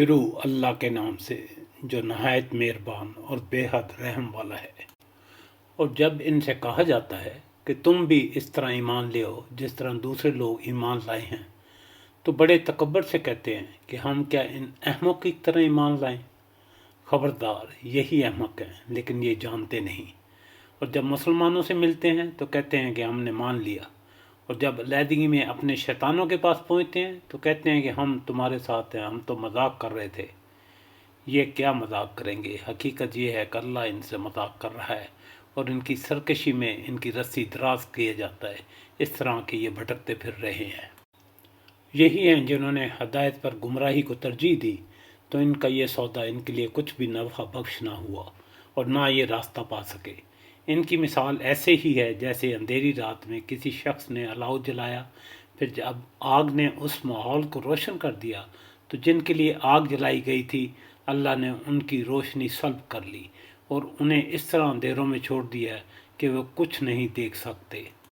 شروع اللہ کے نام سے جو نہایت مہربان اور بے حد رحم والا ہے۔ اور جب ان سے کہا جاتا ہے کہ تم بھی اس طرح ایمان لے آؤ جس طرح دوسرے لوگ ایمان لائے ہیں، تو بڑے تکبر سے کہتے ہیں کہ ہم کیا ان احمق کی طرح ایمان لائیں؟ خبردار، یہی احمق ہیں لیکن یہ جانتے نہیں۔ اور جب مسلمانوں سے ملتے ہیں تو کہتے ہیں کہ ہم نے مان لیا، اور جب علیحدگی میں اپنے شیطانوں کے پاس پہنچتے ہیں تو کہتے ہیں کہ ہم تمہارے ساتھ ہیں، ہم تو مذاق کر رہے تھے۔ یہ کیا مذاق کریں گے؟ حقیقت یہ ہے کہ اللہ ان سے مذاق کر رہا ہے، اور ان کی سرکشی میں ان کی رسی دراز کیا جاتا ہے، اس طرح کہ یہ بھٹکتے پھر رہے ہیں۔ یہی ہیں جنہوں نے ہدایت پر گمراہی کو ترجیح دی، تو ان کا یہ سودا ان کے لیے کچھ بھی نفع بخش نہ ہوا اور نہ یہ راستہ پا سکے۔ ان کی مثال ایسے ہی ہے جیسے اندھیری رات میں کسی شخص نے الاؤ جلایا، پھر جب آگ نے اس ماحول کو روشن کر دیا تو جن کے لیے آگ جلائی گئی تھی اللہ نے ان کی روشنی سلب کر لی اور انہیں اس طرح اندھیروں میں چھوڑ دیا کہ وہ کچھ نہیں دیکھ سکتے۔